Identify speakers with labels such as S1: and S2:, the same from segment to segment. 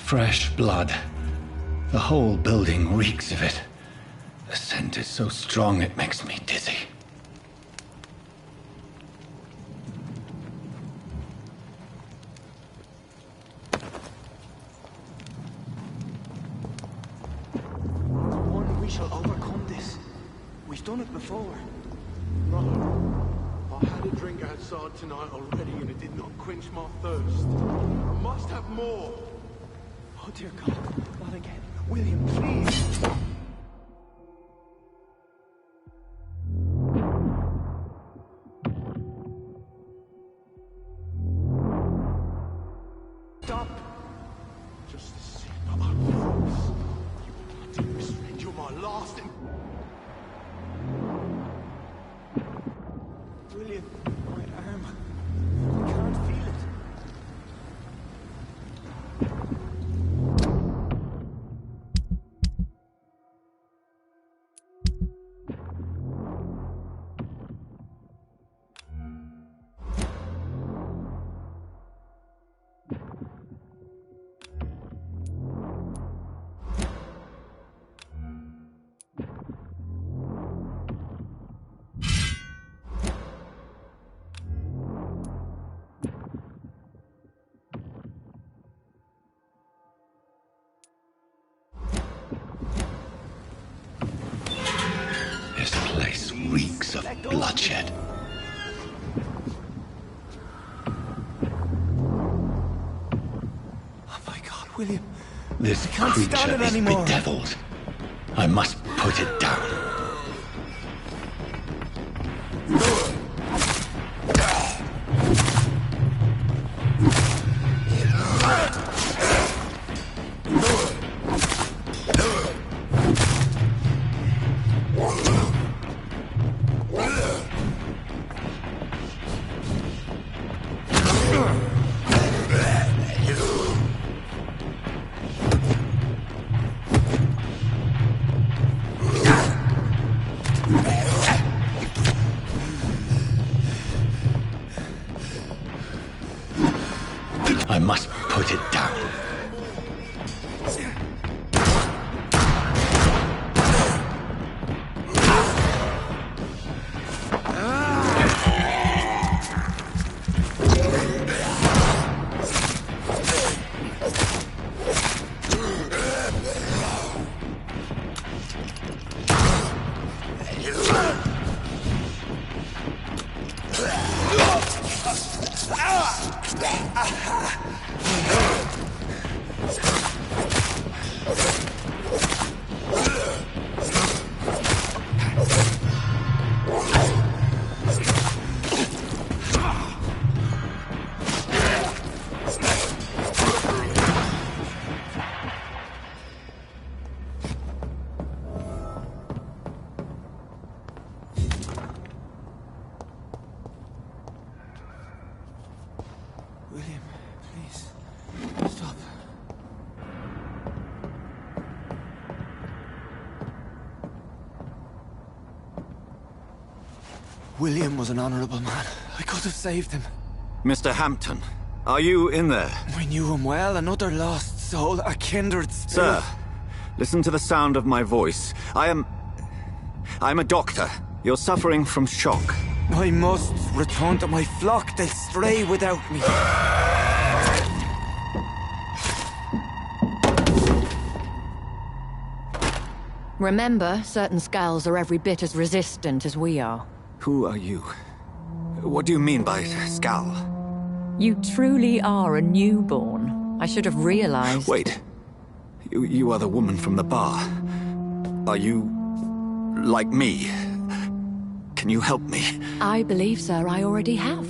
S1: Fresh blood. The whole building reeks of it. The scent is so strong it makes me dizzy.
S2: We shall overcome this. We've done it before.
S3: No. I had a drink outside tonight already and it did not quench my thirst. I must have more.
S2: Oh dear God, not again. William, please. Stop.
S3: Just a sin. I promise. You bloody misread. You're my last.
S2: William, my arm. I can't feel it.
S1: This place reeks of bloodshed.
S2: Oh my God, William.
S1: This
S2: can't stand
S1: creature
S2: it
S1: is
S2: anymore.
S1: bedeviled. I must put it down. I must put it down.
S2: William, please. Stop. William was an honorable man. I could have saved him.
S4: Mr. Hampton, are you in there?
S2: We knew him well, another lost soul, a kindred spirit.
S4: Sir, listen to the sound of my voice. I'm a doctor. You're suffering from shock.
S2: I must return to my flock. They'll stray without me.
S5: Remember, certain skulls are every bit as resistant as we are.
S4: Who are you? What do you mean by Skal?
S5: You truly are a newborn. I should have realized.
S4: Wait. You are the woman from the bar. Are you like me? Can you help me?
S5: I believe, sir, I already have.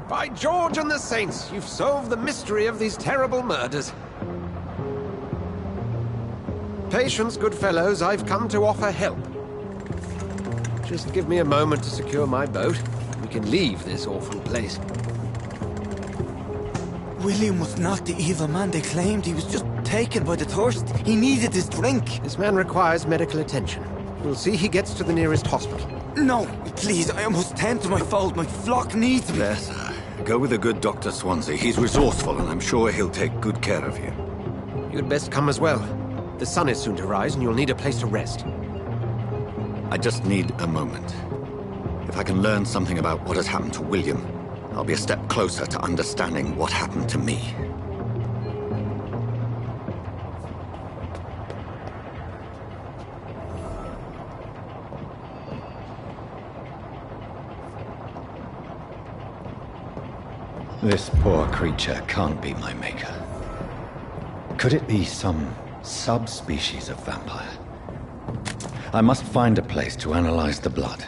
S6: By George and the Saints, you've solved the mystery of these terrible murders. Patience, good fellows, I've come to offer help. Just give me a moment to secure my boat. We can leave this awful place.
S2: William was not the evil man they claimed. He was just taken by the thirst. He needed his drink.
S6: This man requires medical attention. We'll see he gets to the nearest hospital.
S2: No, please, I must tend to my fold. My flock needs me.
S4: There, sir. Go with a good Dr. Swansea. He's resourceful, and I'm sure he'll take good care of you.
S6: You'd best come as well. The sun is soon to rise, and you'll need a place to rest.
S4: I just need a moment. If I can learn something about what has happened to William, I'll be a step closer to understanding what happened to me.
S1: This poor creature can't be my maker. Could it be some subspecies of vampire? I must find a place to analyze the blood.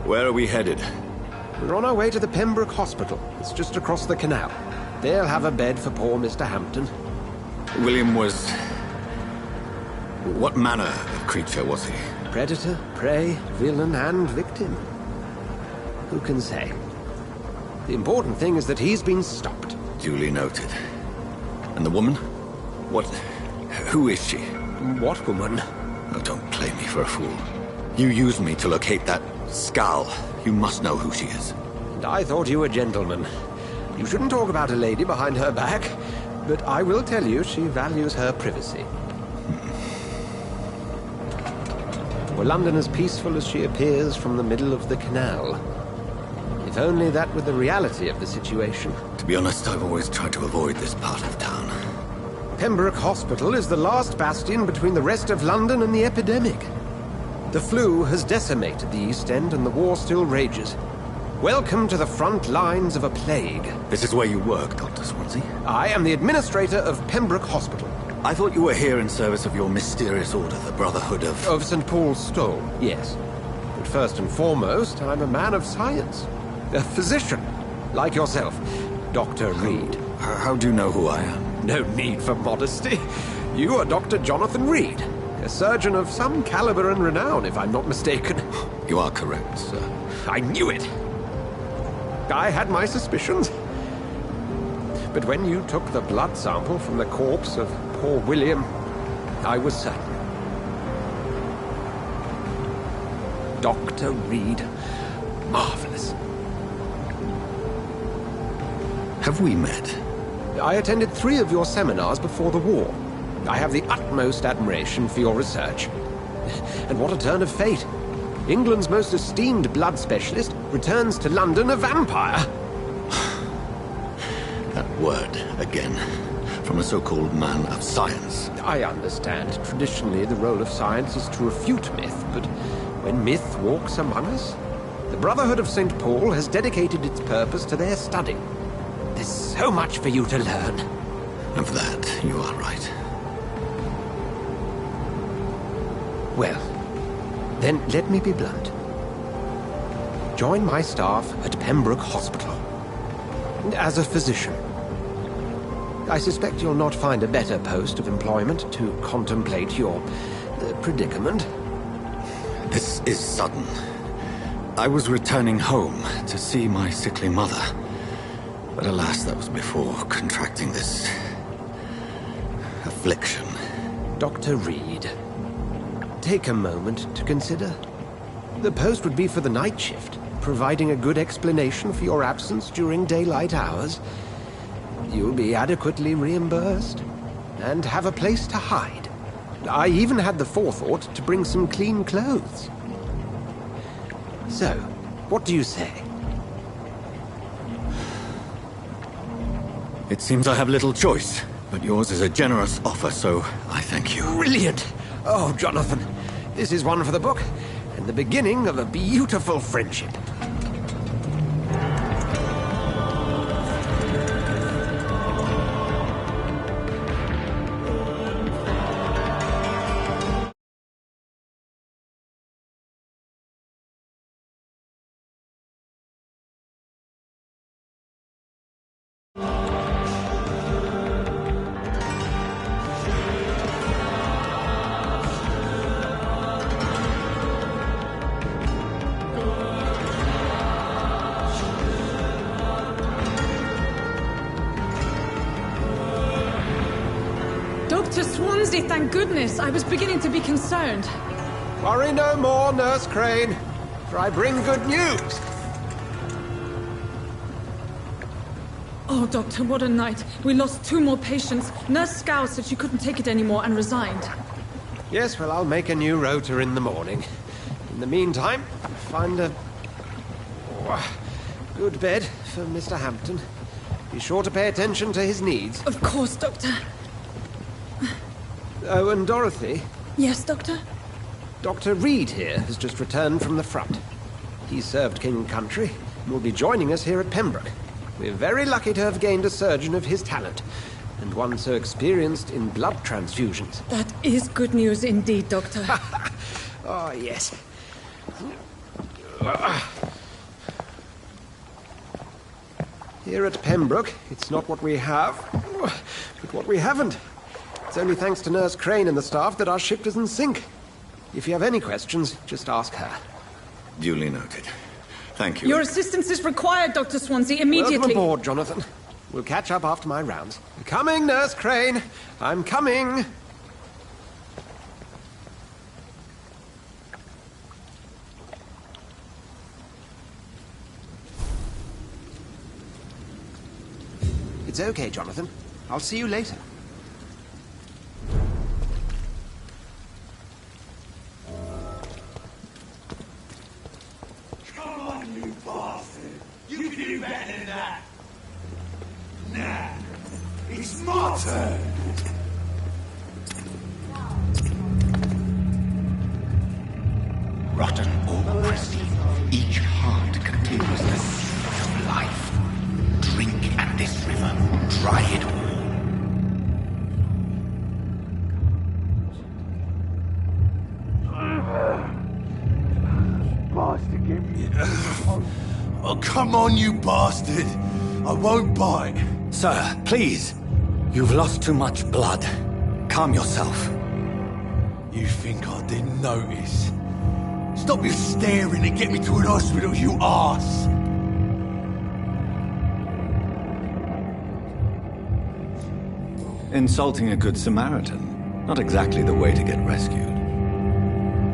S4: Where are we headed?
S6: We're on our way to the Pembroke Hospital. It's just across the canal. They'll have a bed for poor Mr. Hampton.
S4: William was... What manner of creature was he?
S6: Predator, prey, villain, and victim. Who can say? The important thing is that he's been stopped.
S4: Duly noted. And the woman? What... Who is she?
S6: What woman?
S4: Oh, don't play me for a fool. You used me to locate that skull. You must know who she is.
S6: And I thought you a gentleman. You shouldn't talk about a lady behind her back, but I will tell you she values her privacy. Were London as peaceful as she appears from the middle of the canal? If only that were the reality of the situation.
S4: To be honest, I've always tried to avoid this part of town.
S6: Pembroke Hospital is the last bastion between the rest of London and the epidemic. The flu has decimated the East End and the war still rages. Welcome to the front lines of a plague.
S4: This is where you work, Dr. Swansea?
S6: I am the administrator of Pembroke Hospital.
S4: I thought you were here in service of your mysterious order, the Brotherhood of...
S6: Of St. Paul's Stole, yes. But first and foremost, I'm a man of science. A physician, like yourself, Dr. Reed.
S4: How do you know who I am?
S6: No need for modesty. You are Dr. Jonathan Reed, a surgeon of some caliber and renown, if I'm not mistaken.
S4: You are correct, sir.
S6: I knew it! I had my suspicions. But when you took the blood sample from the corpse of poor William, I was certain. Dr. Reed. Marvelous.
S4: Have we met?
S6: I attended 3 of your seminars before the war. I have the utmost admiration for your research. And what a turn of fate. England's most esteemed blood specialist returns to London a vampire.
S4: That word, again. From a so-called man of science.
S6: I understand. Traditionally, the role of science is to refute myth, but when myth walks among us, the Brotherhood of St. Paul has dedicated its purpose to their study. There's so much for you to learn.
S4: Of that, you are right.
S6: Well, then let me be blunt. Join my staff at Pembroke Hospital. As a physician. I suspect you'll not find a better post of employment to contemplate your predicament.
S4: This is sudden. I was returning home to see my sickly mother. But alas, that was before contracting this... affliction.
S6: Dr. Reed, take a moment to consider. The post would be for the night shift, providing a good explanation for your absence during daylight hours. You'll be adequately reimbursed, and have a place to hide. I even had the forethought to bring some clean clothes. So, what do you say?
S4: It seems I have little choice. But yours is a generous offer, so I thank you.
S6: Brilliant! Oh, Jonathan, this is one for the book, and the beginning of a beautiful friendship.
S7: Dr. Swansea, thank goodness. I was beginning to be concerned.
S6: Worry no more, Nurse Crane, for I bring good news.
S7: Oh, Doctor, what a night. We lost 2 more patients. Nurse Scow said she couldn't take it anymore and resigned.
S6: Yes, well, I'll make a new rota in the morning. In the meantime, find a good bed for Mr. Hampton. Be sure to pay attention to his needs.
S7: Of course, Doctor.
S6: Oh, and Dorothy,
S7: Yes, Doctor?
S6: Dr. Reed here has just returned from the front. He served King and Country and will be joining us here at Pembroke. We're very lucky to have gained a surgeon of his talent, and one so experienced in blood transfusions.
S7: That is good news indeed, Doctor.
S6: Oh, yes. Here at Pembroke, it's not what we have, but what we haven't. It's only thanks to Nurse Crane and the staff that our ship doesn't sink. If you have any questions, just ask her.
S4: Duly noted. Thank you.
S7: Your assistance is required, Dr. Swansea, immediately.
S6: Welcome aboard, Jonathan. We'll catch up after my rounds. I'm coming, Nurse Crane. I'm coming. It's okay, Jonathan. I'll see you later.
S3: Come on, you bastard! You can do better than that! Nah, it's my turn!
S8: Rotten or pristine, each heart contains the seed of life. Drink at this river, try it all.
S3: Bastard, give me Oh, come on, you bastard! I won't bite!
S4: Sir, please. You've lost too much blood. Calm yourself.
S3: You think I didn't notice? Stop your staring and get me to an hospital, you arse!
S4: Insulting a good Samaritan. Not exactly the way to get rescued.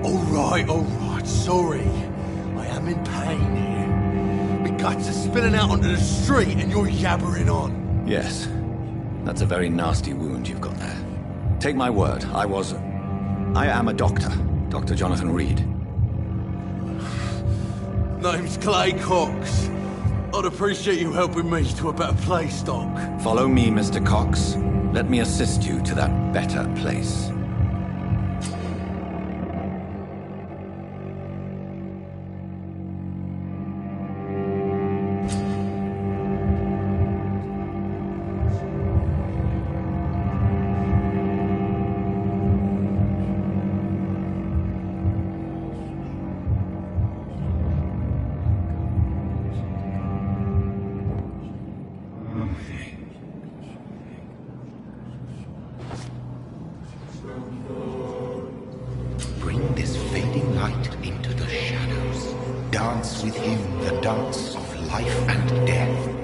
S3: All right, sorry. I am in pain here. My guts are spilling out onto the street and you're yabbering on.
S4: Yes. That's a very nasty wound you've got there. Take my word, I am a doctor. Dr. Jonathan Reed.
S3: Name's Clay Cox. I'd appreciate you helping me to a better place, Doc.
S4: Follow me, Mr. Cox. Let me assist you to that better place.
S8: Bring this fading light into the shadows. Dance with him the dance of life and death.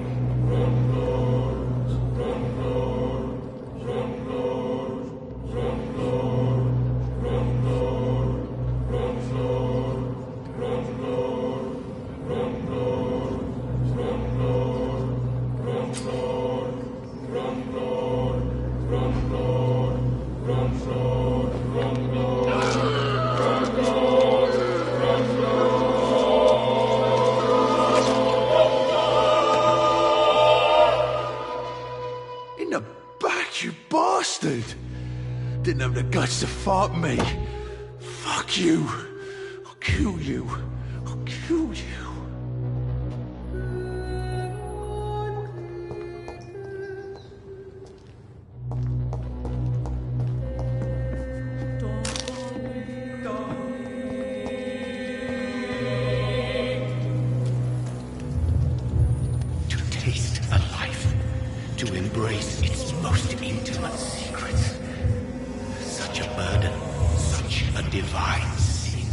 S3: You bastard! Didn't have the guts to fight me. Fuck you. I'll kill you. I'll kill you.
S8: To taste a life, to embrace its most intimate secrets. Such a burden, such a divine sin.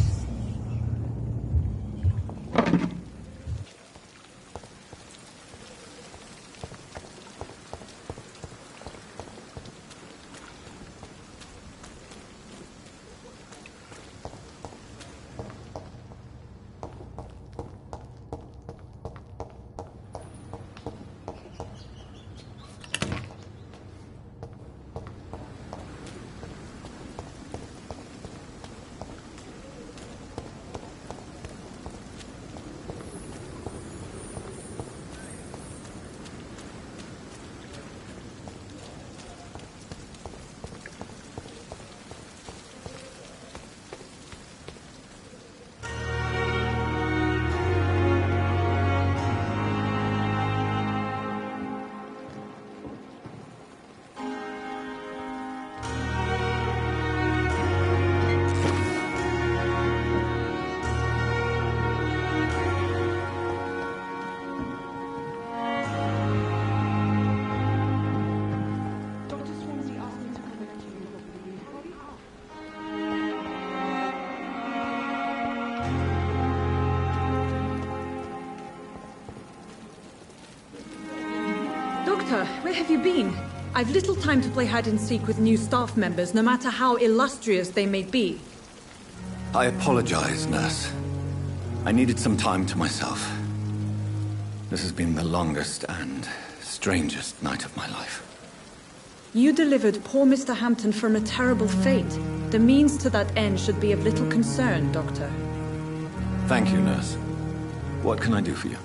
S7: Doctor, where have you been? I've little time to play hide and seek with new staff members, no matter how illustrious they may be.
S1: I apologize, nurse. I needed some time to myself. This has been the longest and strangest night of my life.
S7: You delivered poor Mr. Hampton from a terrible fate. The means to that end should be of little concern, Doctor.
S1: Thank you, nurse. What can I do for you?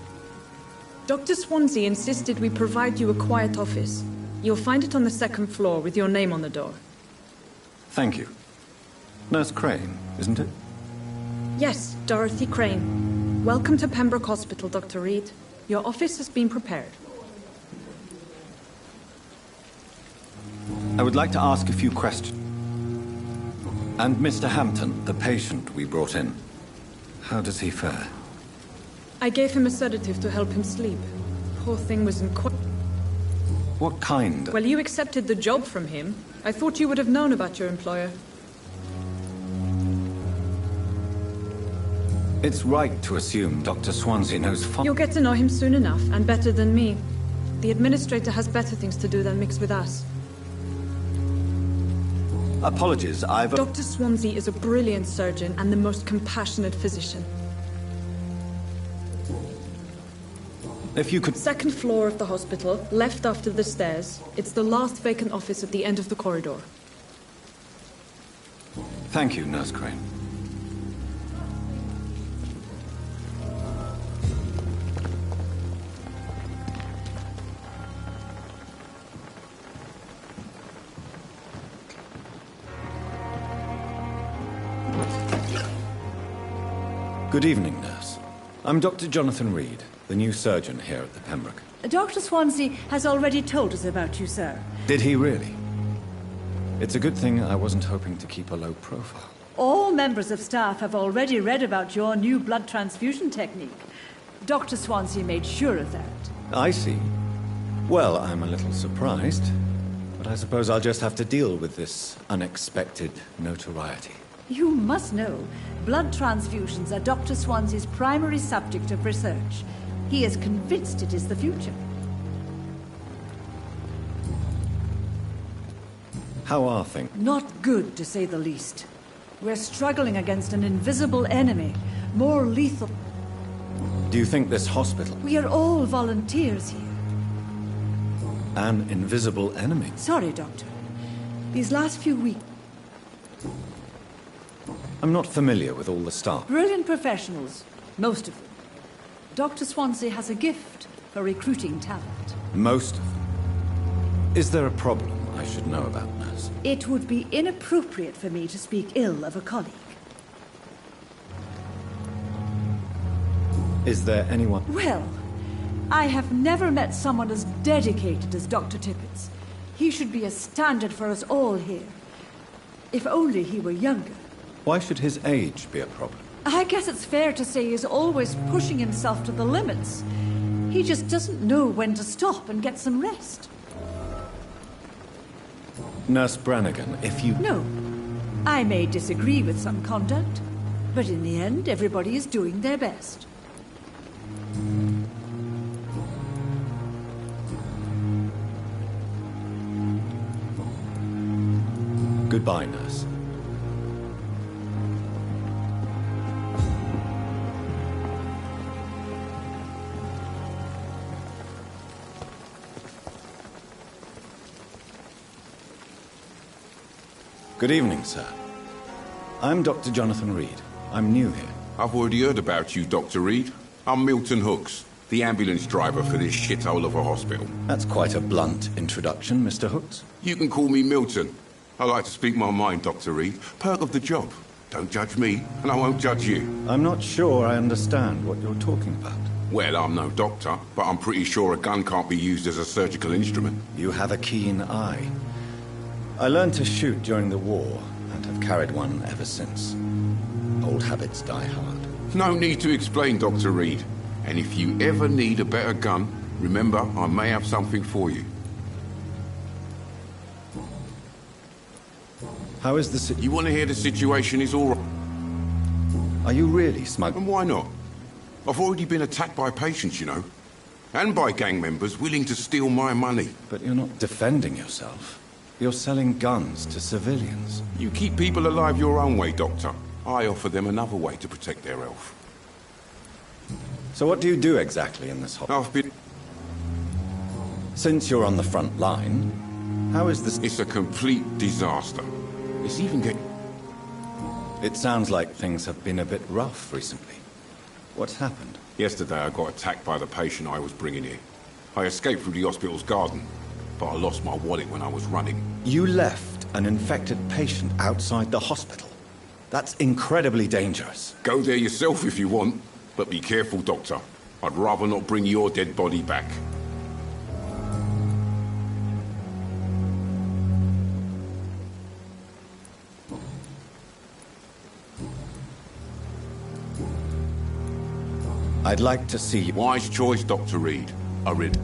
S7: Dr. Swansea insisted we provide you a quiet office. You'll find it on the second floor with your name on the door.
S1: Thank you. Nurse Crane, isn't it?
S7: Yes, Dorothy Crane. Welcome to Pembroke Hospital, Dr. Reed. Your office has been prepared.
S1: I would like to ask a few questions. And Mr. Hampton, the patient we brought in, how does he fare?
S7: I gave him a sedative to help him sleep. Poor thing was in quite...
S1: What kind?
S7: Well, you accepted the job from him. I thought you would have known about your employer.
S1: It's right to assume Dr. Swansea knows
S7: You'll get to know him soon enough, and better than me. The administrator has better things to do than mix with us.
S1: Apologies,
S7: Dr. Swansea is a brilliant surgeon and the most compassionate physician.
S1: If you could...
S7: Second floor of the hospital, left after the stairs. It's the last vacant office at the end of the corridor.
S1: Thank you, Nurse Crane. Good evening, nurse. I'm Dr. Jonathan Reed, the new surgeon here at the Pembroke.
S9: Dr. Swansea has already told us about you, sir.
S1: Did he really? It's a good thing I wasn't hoping to keep a low profile.
S9: All members of staff have already read about your new blood transfusion technique. Dr. Swansea made sure of that.
S1: I see. Well, I'm a little surprised, but I suppose I'll just have to deal with this unexpected notoriety.
S9: You must know, blood transfusions are Dr. Swansea's primary subject of research. He is convinced it is the future.
S1: How are things?
S9: Not good, to say the least. We're struggling against an invisible enemy, more lethal.
S1: Do you think this hospital...
S9: We are all volunteers here.
S1: An invisible enemy?
S9: Sorry, Doctor. These last few weeks...
S1: I'm not familiar with all the staff.
S9: Brilliant professionals, most of them. Dr. Swansea has a gift for recruiting talent.
S1: Most of them. Is there a problem? I should know about, nurse?
S9: It would be inappropriate for me to speak ill of a colleague.
S1: Is there anyone...
S9: Well, I have never met someone as dedicated as Dr. Tippett. He should be a standard for us all here. If only he were younger.
S1: Why should his age be a problem?
S9: I guess it's fair to say he's always pushing himself to the limits. He just doesn't know when to stop and get some rest.
S1: Nurse Brannigan, if you...
S9: No. I may disagree with some conduct, but in the end, everybody is doing their best.
S1: Goodbye, nurse. Good evening, sir. I'm Dr. Jonathan Reed. I'm new here.
S10: I've already heard about you, Dr. Reed. I'm Milton Hooks, the ambulance driver for this shithole of a hospital.
S1: That's quite a blunt introduction, Mr. Hooks.
S10: You can call me Milton. I like to speak my mind, Dr. Reed. Perk of the job. Don't judge me, and I won't judge you.
S1: I'm not sure I understand what you're talking about.
S10: Well, I'm no doctor, but I'm pretty sure a gun can't be used as a surgical instrument.
S1: You have a keen eye. I learned to shoot during the war, and have carried one ever since. Old habits die hard.
S10: No need to explain, Dr. Reed. And if you ever need a better gun, remember, I may have something for you.
S1: How is the
S10: You want to hear the situation is all right?
S1: Are you really smuggling?
S10: And why not? I've already been attacked by patients, you know. And by gang members willing to steal my money.
S1: But you're not defending yourself. You're selling guns to civilians.
S10: You keep people alive your own way, Doctor. I offer them another way to protect their health.
S1: So what do you do exactly in this hospital?
S10: I've been...
S1: Since you're on the front line, how is this...
S10: It's a complete disaster. It's even getting...
S1: It sounds like things have been a bit rough recently. What's happened?
S10: Yesterday I got attacked by the patient I was bringing here. I escaped through the hospital's garden, but I lost my wallet when I was running.
S1: You left an infected patient outside the hospital? That's incredibly dangerous.
S10: Go there yourself if you want, but be careful, Doctor. I'd rather not bring your dead body back.
S1: I'd like to see you.
S10: Wise choice, Dr. Reed. I read.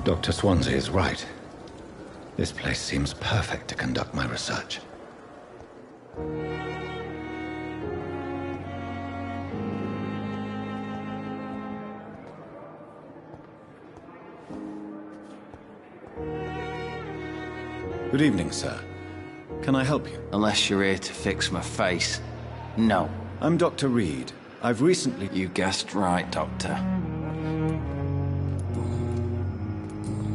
S1: Dr. Swansea is right. This place seems perfect to conduct my research. Good evening, sir. Can I help you?
S11: Unless you're here to fix my face. No.
S1: I'm Dr. Reed. I've recently...
S11: You guessed right, Doctor.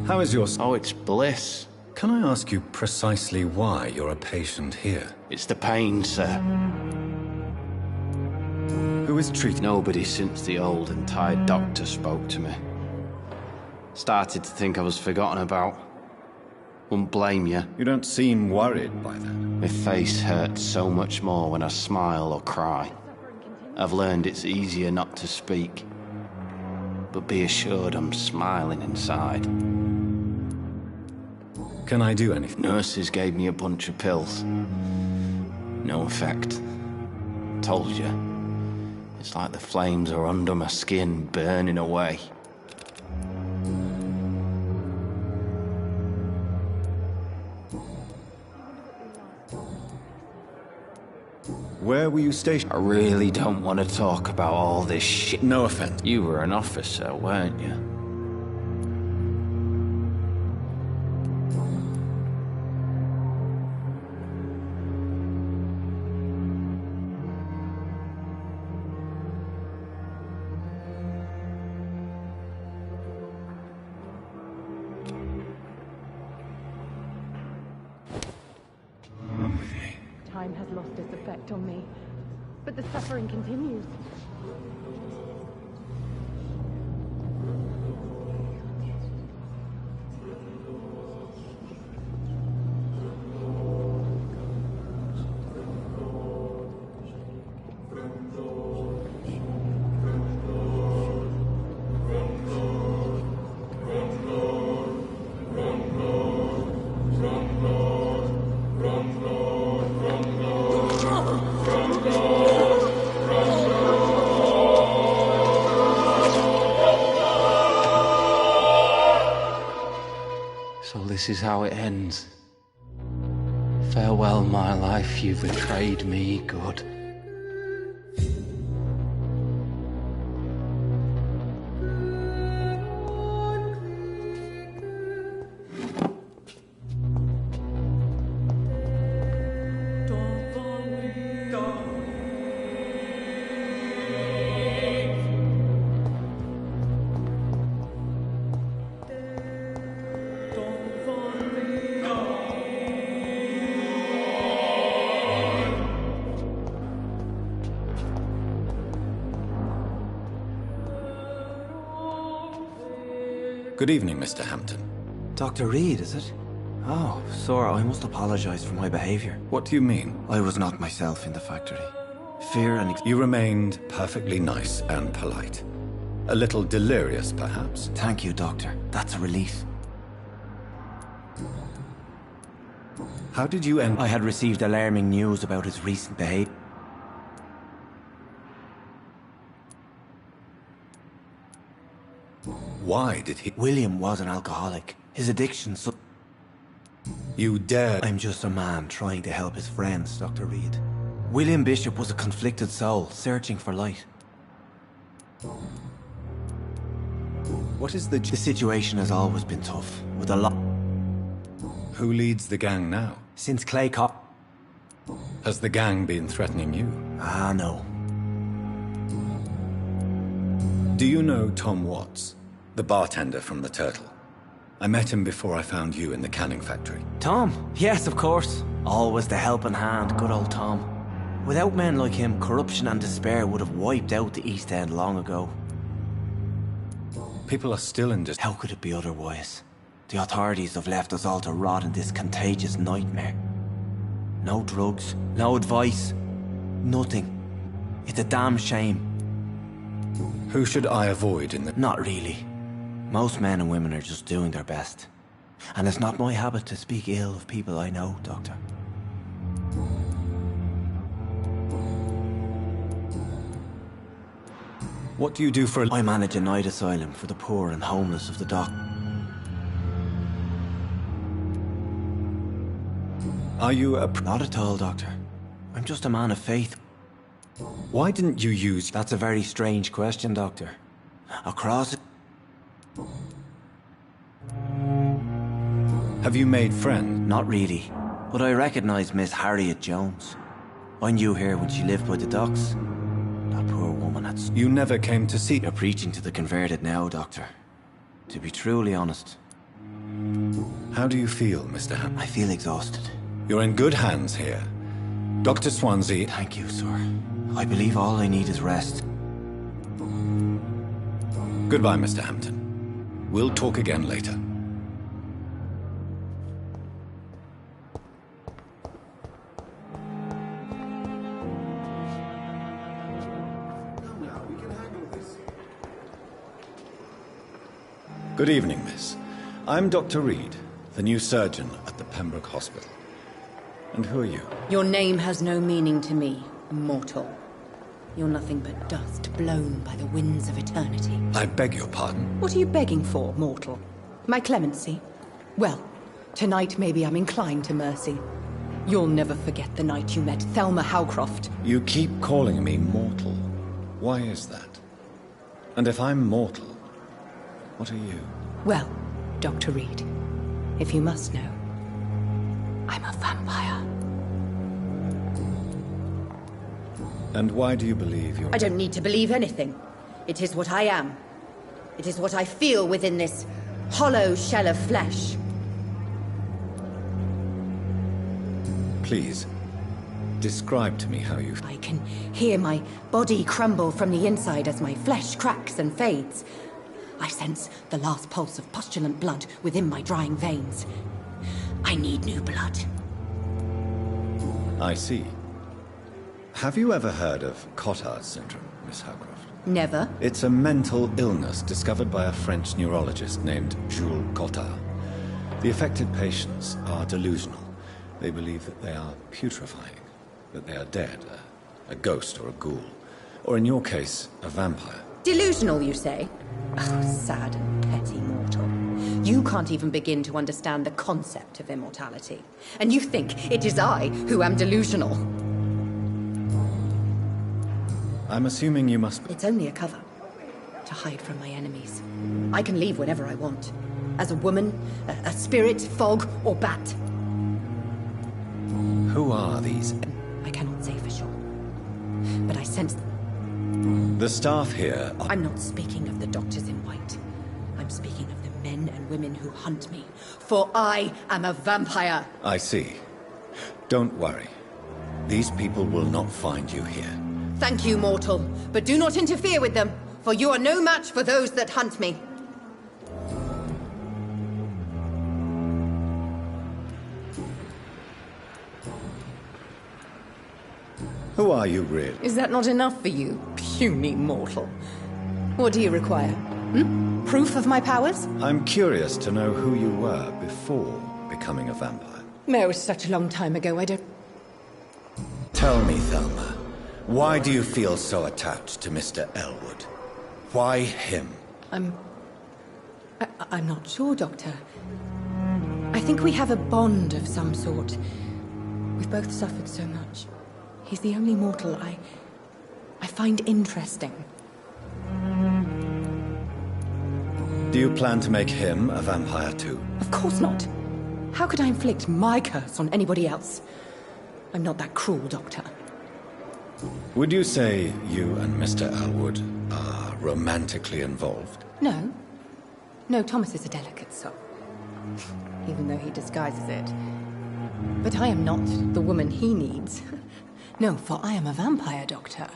S1: How is your...
S11: Oh, it's bliss.
S1: Can I ask you precisely why you're a patient here?
S11: It's the pain, sir.
S1: Who is treating...
S11: Nobody since the old and tired doctor spoke to me. Started to think I was forgotten about. Wouldn't blame you.
S1: You don't seem worried by that.
S11: My face hurts so much more when I smile or cry. I've learned it's easier not to speak. But be assured I'm smiling inside.
S1: Can I do anything?
S11: Nurses gave me a bunch of pills. No effect. Told you. It's like the flames are under my skin, burning away.
S1: Where were you stationed?
S11: I really don't want to talk about all this shit.
S1: No offense.
S11: You were an officer, weren't you?
S12: Time has lost its effect on me, but the suffering continues.
S11: So this is how it ends. Farewell, my life, you betrayed me, good.
S1: Good evening, Mr. Hampton.
S2: Dr. Reed, is it? Oh, sir, I must apologize for my behavior.
S1: What do you mean?
S2: I was not myself in the factory. Fear and...
S1: You remained perfectly nice and polite. A little delirious, perhaps.
S2: Thank you, Doctor. That's a relief.
S1: How did you end...
S2: I had received alarming news about his recent behavior.
S1: Why did he...
S2: William was an alcoholic. His addiction...
S1: You dared...
S2: I'm just a man trying to help his friends, Dr. Reed. William Bishop was a conflicted soul, searching for light.
S1: What is the...
S2: The situation has always been tough, with a lot...
S1: Who leads the gang now?
S2: Since Clay
S1: Has the gang been threatening you?
S2: Ah, no.
S1: Do you know Tom Watts? The bartender from the Turtle. I met him before I found you in the canning factory.
S2: Tom? Yes, of course. Always the helping hand, good old Tom. Without men like him, corruption and despair would have wiped out the East End long ago.
S1: People are still in
S2: How could it be otherwise? The authorities have left us all to rot in this contagious nightmare. No drugs, no advice, nothing. It's a damn shame.
S1: Who should I avoid in the...
S2: Not really. Most men and women are just doing their best. And it's not my habit to speak ill of people I know, Doctor.
S1: What do you do for...
S2: I manage a night asylum for the poor and homeless of the dock.
S1: Are you a...
S2: Not at all, Doctor. I'm just a man of faith.
S1: Why didn't you use...
S2: That's a very strange question, Doctor. Across...
S1: Have you made friends?
S2: Not really. But I recognize Miss Harriet Jones. I knew her when she lived by the docks. That poor woman had...
S1: You never came to see...
S2: You're preaching to the converted now, Doctor. To be truly honest.
S1: How do you feel, Mr. Hampton?
S2: I feel exhausted.
S1: You're in good hands here. Dr. Swansea...
S2: Thank you, sir. I believe all I need is rest.
S1: Goodbye, Mr. Hampton. We'll talk again later. Good evening, miss. I'm Dr. Reed. the new surgeon at the Pembroke Hospital. And who are you?
S13: Your name has no meaning to me, mortal. You're nothing but dust blown by the winds of eternity.
S1: I beg your pardon?
S13: What are you begging for, mortal? My clemency? Well, tonight maybe I'm inclined to mercy. You'll never forget the night you met Thelma Howcroft.
S1: You keep calling me mortal. Why is that? And if I'm mortal, what are you?
S13: Well, Dr. Reed, if you must know, I'm a vampire.
S1: And why do you believe you're...
S13: I don't need to believe anything. It is what I am. It is what I feel within this hollow shell of flesh.
S1: Please, describe to me how you...
S13: I can hear my body crumble from the inside as my flesh cracks and fades. I sense the last pulse of postulant blood within my drying veins. I need new blood.
S1: I see. Have you ever heard of Cotard's syndrome, Miss Howcroft?
S13: Never.
S1: It's a mental illness discovered by a French neurologist named Jules Cotard. The affected patients are delusional. They believe that they are putrefying, that they are dead, a ghost or a ghoul, or in your case, a vampire.
S13: Delusional, you say? Oh, sad and petty mortal. You can't even begin to understand the concept of immortality. And you think it is I who am delusional.
S1: I'm assuming you must...
S13: It's only a cover. To hide from my enemies. I can leave whenever I want. As a woman, a spirit, fog, or bat.
S1: Who are these?
S13: I cannot say for sure. But I sense...
S1: The staff here are...
S13: I'm not speaking of the doctors in white. I'm speaking of the men and women who hunt me. For I am a vampire.
S1: I see. Don't worry. These people will not find you here.
S13: Thank you, mortal. But do not interfere with them, for you are no match for those that hunt me.
S1: Who are you, really?
S13: Is that not enough for you, puny mortal? What do you require? Proof of my powers?
S1: I'm curious to know who you were before becoming a vampire.
S13: No, it was such a long time ago, I don't...
S1: Tell me, Thelma, why do you feel so attached to Mr. Elwood? Why him?
S13: I'm not sure, Doctor. I think we have a bond of some sort. We've both suffered so much. He's the only mortal I find interesting.
S1: Do you plan to make him a vampire too?
S13: Of course not. How could I inflict my curse on anybody else? I'm not that cruel, Doctor.
S1: Would you say you and Mr. Elwood are romantically involved?
S13: No. No, Thomas is a delicate soul. Even though he disguises it. But I am not the woman he needs. No, for I am a vampire, Doctor.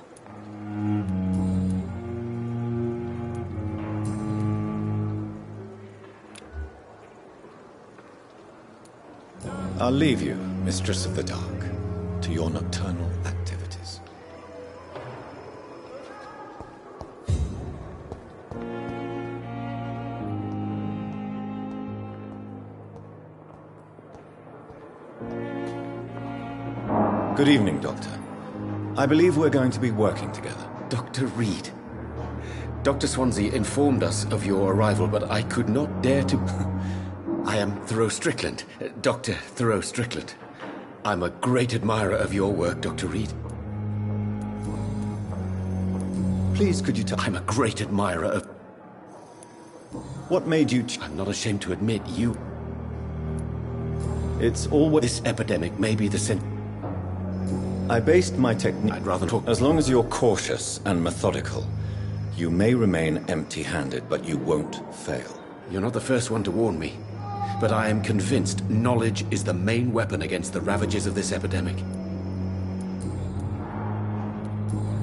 S1: I'll leave you, Mistress of the Dark, to your nocturnal activities. Good evening, Doctor. I believe we're going to be working together.
S6: Dr. Reed. Dr. Swansea informed us of your arrival, but I could not dare to... I am Thoreau Strickland, Dr. Thoreau Strickland. I'm a great admirer of your work, Dr. Reed.
S1: Please, could you tell...
S6: I'm a great admirer of...
S1: What made you...
S6: I'm not ashamed to admit you...
S1: It's always...
S6: This epidemic may be the sin...
S1: I based my technique...
S6: I'd rather talk...
S1: As long as you're cautious and methodical, you may remain empty-handed, but you won't fail.
S6: You're not the first one to warn me. But I am convinced knowledge is the main weapon against the ravages of this epidemic.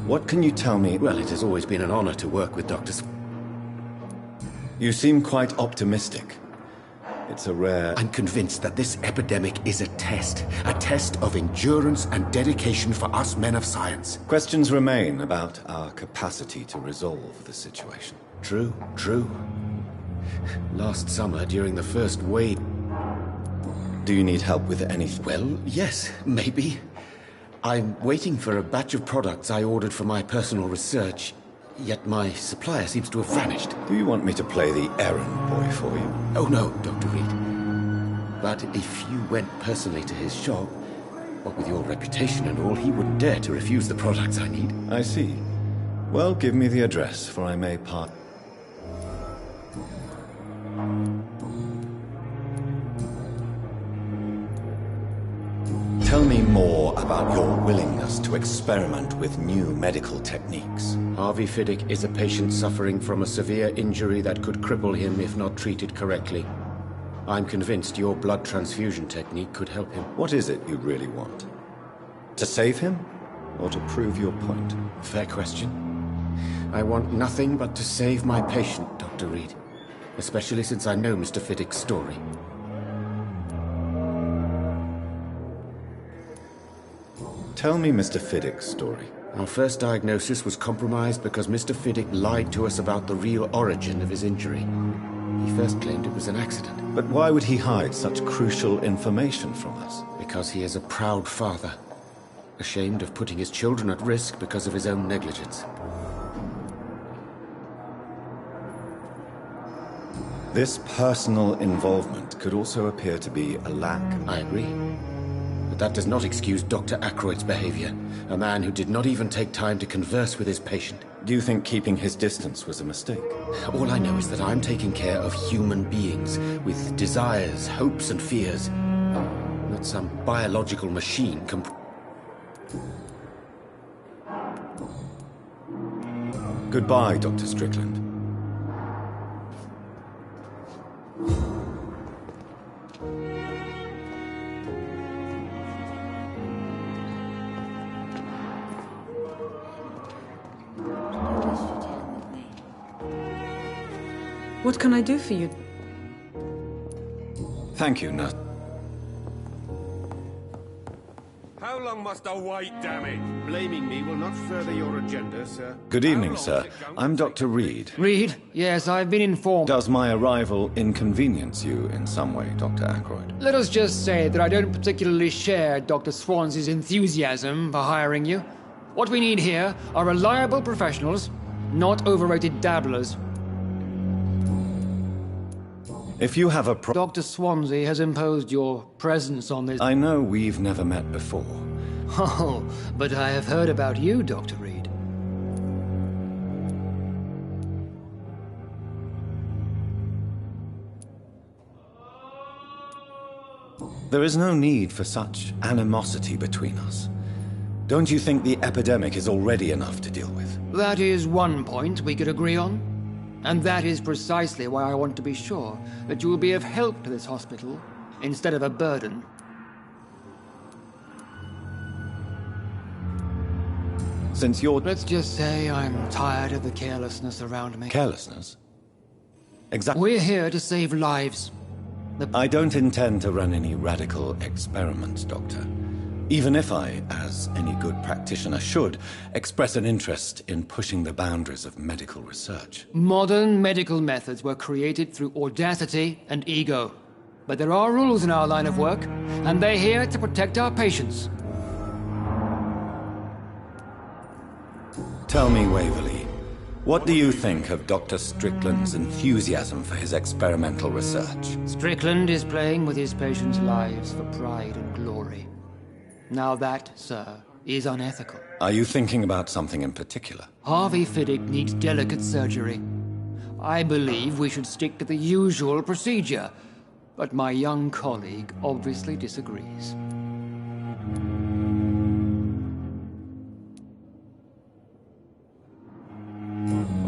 S1: What can you tell me?
S6: Well, it has always been an honor to work with doctors.
S1: You seem quite optimistic. It's a rare...
S6: I'm convinced that this epidemic is a test of endurance and dedication for us men of science.
S1: Questions remain about our capacity to resolve the situation.
S6: True. Last summer, during the first wave...
S1: Do you need help with anything?
S8: Well, yes, maybe. I'm waiting for a batch of products I ordered for my personal research, yet my supplier seems to have vanished.
S1: Do you want me to play the errand boy for you?
S8: Oh no, Dr. Reed. But if you went personally to his shop, what with your reputation and all, he wouldn't dare to refuse the products I need.
S1: I see. Well, give me the address, for I may part... Tell me more about your willingness to experiment with new medical techniques.
S8: Harvey Fiddick is a patient suffering from a severe injury that could cripple him if not treated correctly. I'm convinced your blood transfusion technique could help him.
S1: What is it you really want? To save him? Or to prove your point?
S8: Fair question. I want nothing but to save my patient, Dr. Reed. Especially since I know Mr. Fiddick's story.
S1: Tell me Mr. Fiddick's story.
S8: Our first diagnosis was compromised because Mr. Fiddick lied to us about the real origin of his injury. He first claimed it was an accident.
S1: But why would he hide such crucial information from us?
S8: Because he is a proud father, ashamed of putting his children at risk because of his own negligence.
S1: This personal involvement could also appear to be a lack.
S8: I agree. But that does not excuse Dr. Ackroyd's behavior, a man who did not even take time to converse with his patient.
S1: Do you think keeping his distance was a mistake?
S8: All I know is that I'm taking care of human beings with desires, hopes, and fears. Not some biological machine
S1: Goodbye, Dr. Strickland.
S7: What can I do for you?
S1: Thank you, nurse.
S10: How long must I wait, damn it?
S6: Blaming me will not further your agenda, sir.
S1: Good evening, sir. I'm Dr. Reed.
S14: Reed? Yes, I've been informed.
S1: Does my arrival inconvenience you in some way, Dr. Ackroyd?
S14: Let us just say that I don't particularly share Dr. Swansea's enthusiasm for hiring you. What we need here are reliable professionals, not overrated dabblers.
S1: If you have a
S14: Dr. Swansea has imposed your presence on this...
S1: I know we've never met before.
S14: Oh, but I have heard about you, Dr. Reed.
S1: There is no need for such animosity between us. Don't you think the epidemic is already enough to deal with?
S14: That is one point we could agree on. And that is precisely why I want to be sure that you will be of help to this hospital, instead of a burden.
S1: Since you're...
S14: Let's just say I'm tired of the carelessness around me.
S1: Carelessness? Exactly.
S14: We're here to save lives.
S1: I don't intend to run any radical experiments, Doctor. Even if I, as any good practitioner should, express an interest in pushing the boundaries of medical research.
S14: Modern medical methods were created through audacity and ego. But there are rules in our line of work, and they're here to protect our patients.
S1: Tell me, Waverly, what do you think of Dr. Strickland's enthusiasm for his experimental research?
S14: Strickland is playing with his patients' lives for pride and glory. Now that, sir, is unethical.
S1: Are you thinking about something in particular?
S14: Harvey Fiddick needs delicate surgery. I believe we should stick to the usual procedure, but my young colleague obviously disagrees.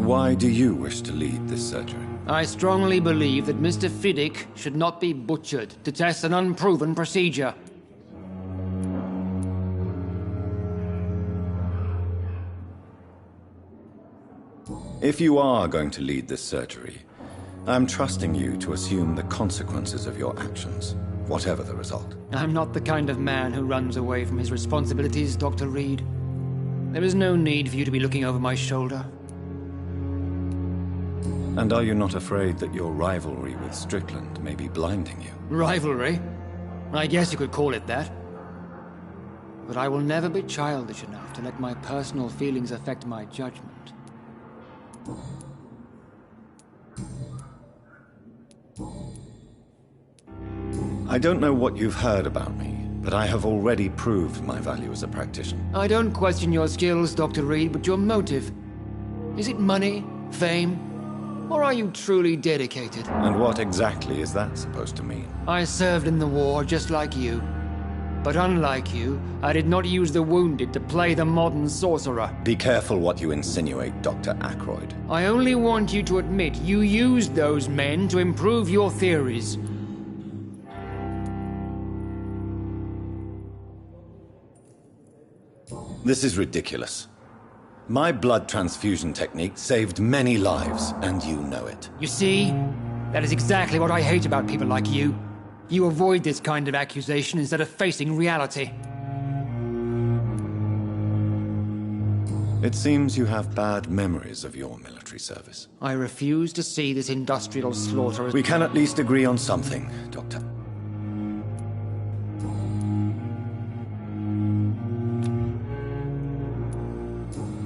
S1: Why do you wish to lead this surgery?
S14: I strongly believe that Mr. Fiddick should not be butchered to test an unproven procedure.
S1: If you are going to lead this surgery, I'm trusting you to assume the consequences of your actions, whatever the result.
S14: I'm not the kind of man who runs away from his responsibilities, Dr. Reed. There is no need for you to be looking over my shoulder.
S1: And are you not afraid that your rivalry with Strickland may be blinding you?
S14: Rivalry? I guess you could call it that. But I will never be childish enough to let my personal feelings affect my judgment.
S1: I don't know what you've heard about me, but I have already proved my value as a practitioner.
S14: I don't question your skills, Dr. Reed, but your motive. Is it money, fame, or are you truly dedicated?
S1: And what exactly is that supposed to mean?
S14: I served in the war just like you. But unlike you, I did not use the wounded to play the modern sorcerer.
S1: Be careful what you insinuate, Dr. Ackroyd.
S14: I only want you to admit you used those men to improve your theories.
S1: This is ridiculous. My blood transfusion technique saved many lives, and you know it.
S14: You see? That is exactly what I hate about people like you. You avoid this kind of accusation instead of facing reality.
S1: It seems you have bad memories of your military service.
S14: I refuse to see this industrial slaughter as...
S1: We can at least agree on something, Doctor.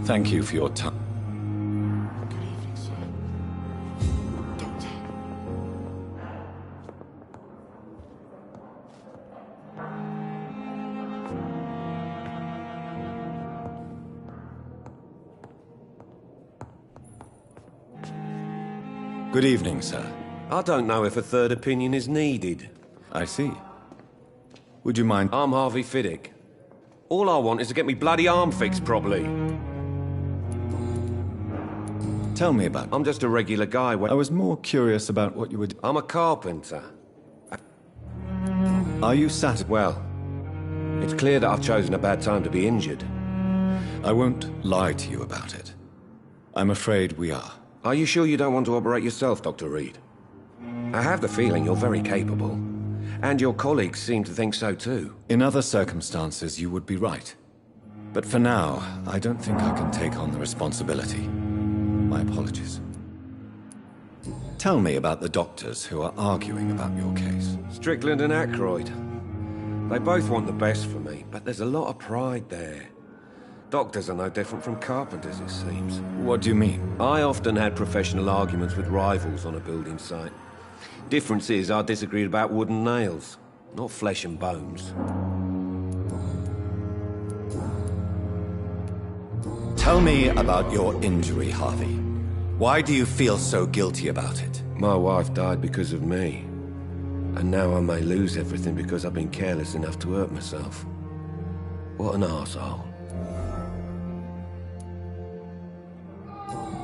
S1: Thank you for your time.
S8: Good evening, sir. Doctor.
S1: Good evening, sir.
S15: I don't know if a third opinion is needed.
S1: I see. Would you mind...
S15: I'm Harvey Fiddick. All I want is to get me bloody arm fixed properly.
S1: Tell me about it.
S15: I'm just a regular guy.
S1: I was more curious about what you would...
S15: I'm a carpenter.
S1: Are you satisfied?
S15: Well, it's clear that I've chosen a bad time to be injured.
S1: I won't lie to you about it. I'm afraid we are.
S15: Are you sure you don't want to operate yourself, Dr. Reed? I have the feeling you're very capable. And your colleagues seem to think so too.
S1: In other circumstances, you would be right. But for now, I don't think I can take on the responsibility. My apologies. Tell me about the doctors who are arguing about your case.
S15: Strickland and Ackroyd. They both want the best for me, but there's a lot of pride there. Doctors are no different from carpenters, it seems.
S1: What do you mean?
S15: I often had professional arguments with rivals on a building site. Difference is, I disagreed about wooden nails, not flesh and bones.
S1: Tell me about your injury, Harvey. Why do you feel so guilty about it?
S15: My wife died because of me. And now I may lose everything because I've been careless enough to hurt myself. What an arsehole.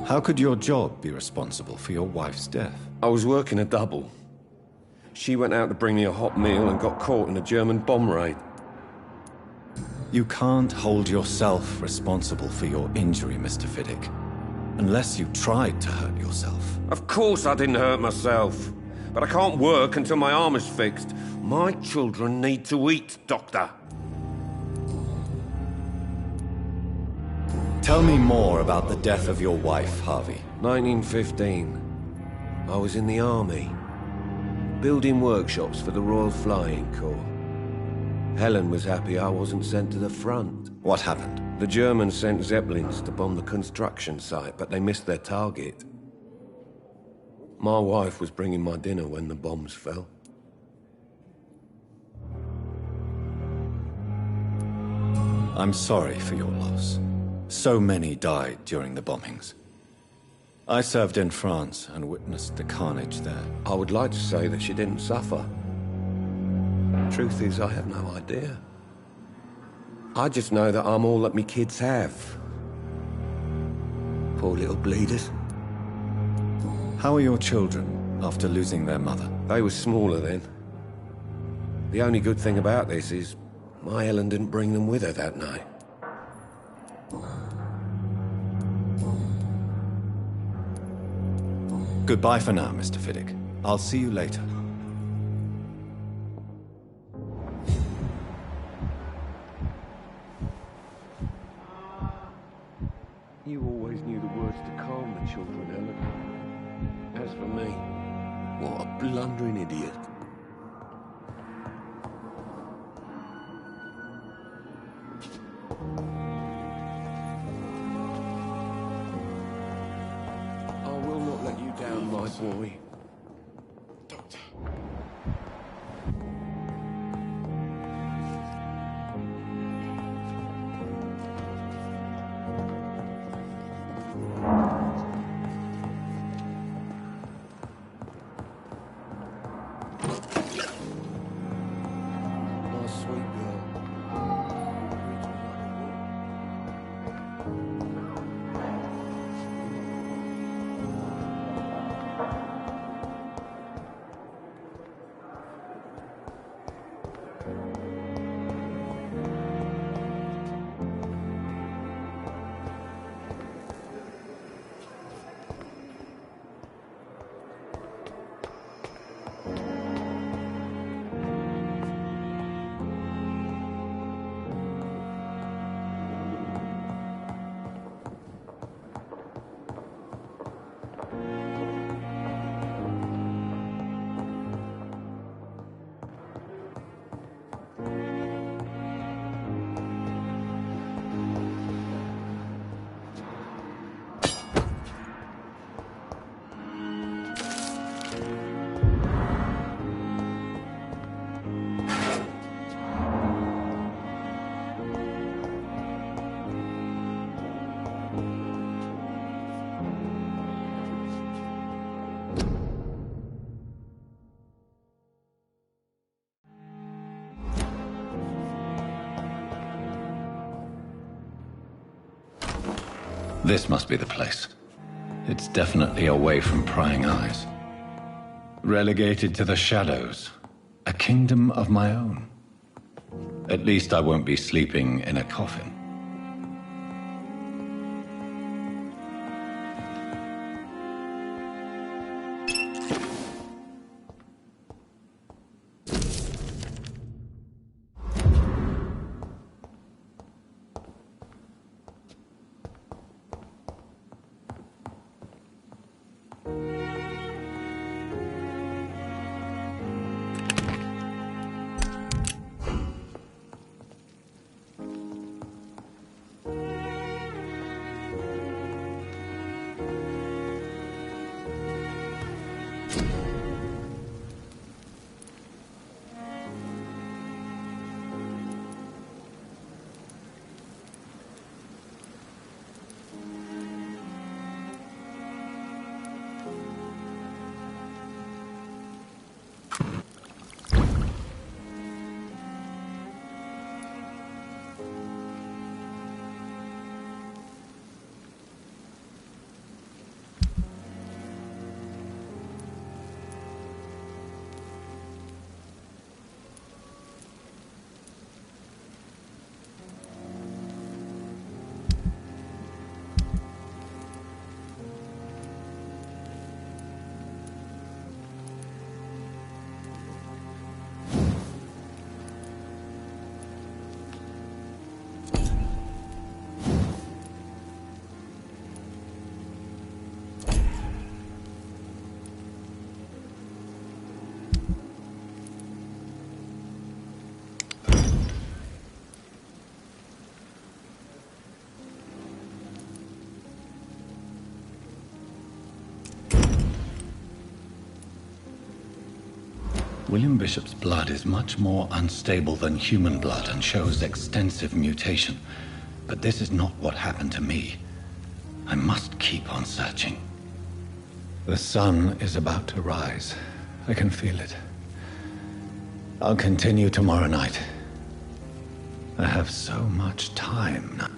S1: How could your job be responsible for your wife's death?
S15: I was working a double. She went out to bring me a hot meal and got caught in a German bomb raid.
S1: You can't hold yourself responsible for your injury, Mr. Fiddick. Unless you tried to hurt yourself.
S15: Of course I didn't hurt myself. But I can't work until my arm is fixed. My children need to eat, Doctor.
S1: Tell me more about the death of your wife, Harvey.
S15: 1915. I was in the army. Building workshops for the Royal Flying Corps. Helen was happy I wasn't sent to the front.
S1: What happened?
S15: The Germans sent Zeppelins to bomb the construction site, but they missed their target. My wife was bringing my dinner when the bombs fell.
S1: I'm sorry for your loss. So many died during the bombings. I served in France and witnessed the carnage there.
S15: I would like to say that she didn't suffer. Truth is, I have no idea. I just know that I'm all that me kids have. Poor little bleeders.
S1: How are your children after losing their mother?
S15: They were smaller then. The only good thing about this is my Helen didn't bring them with her that night.
S1: Goodbye for now, Mr. Fiddick. I'll see you later.
S15: You always knew the words to calm the children, Helen. As for me, what a blundering idiot. my boy.
S10: Doctor.
S15: My sweet girl.
S1: This must be the place. It's definitely away from prying eyes. Relegated to the shadows. A kingdom of my own. At least I won't be sleeping in a coffin. William Bishop's blood is much more unstable than human blood and shows extensive mutation. But this is not what happened to me. I must keep on searching. The sun is about to rise. I can feel it. I'll continue tomorrow night. I have so much time now.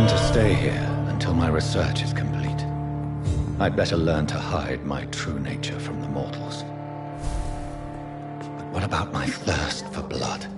S1: intend to stay here until my research is complete. I'd better learn to hide my true nature from the mortals. But what about my thirst for blood?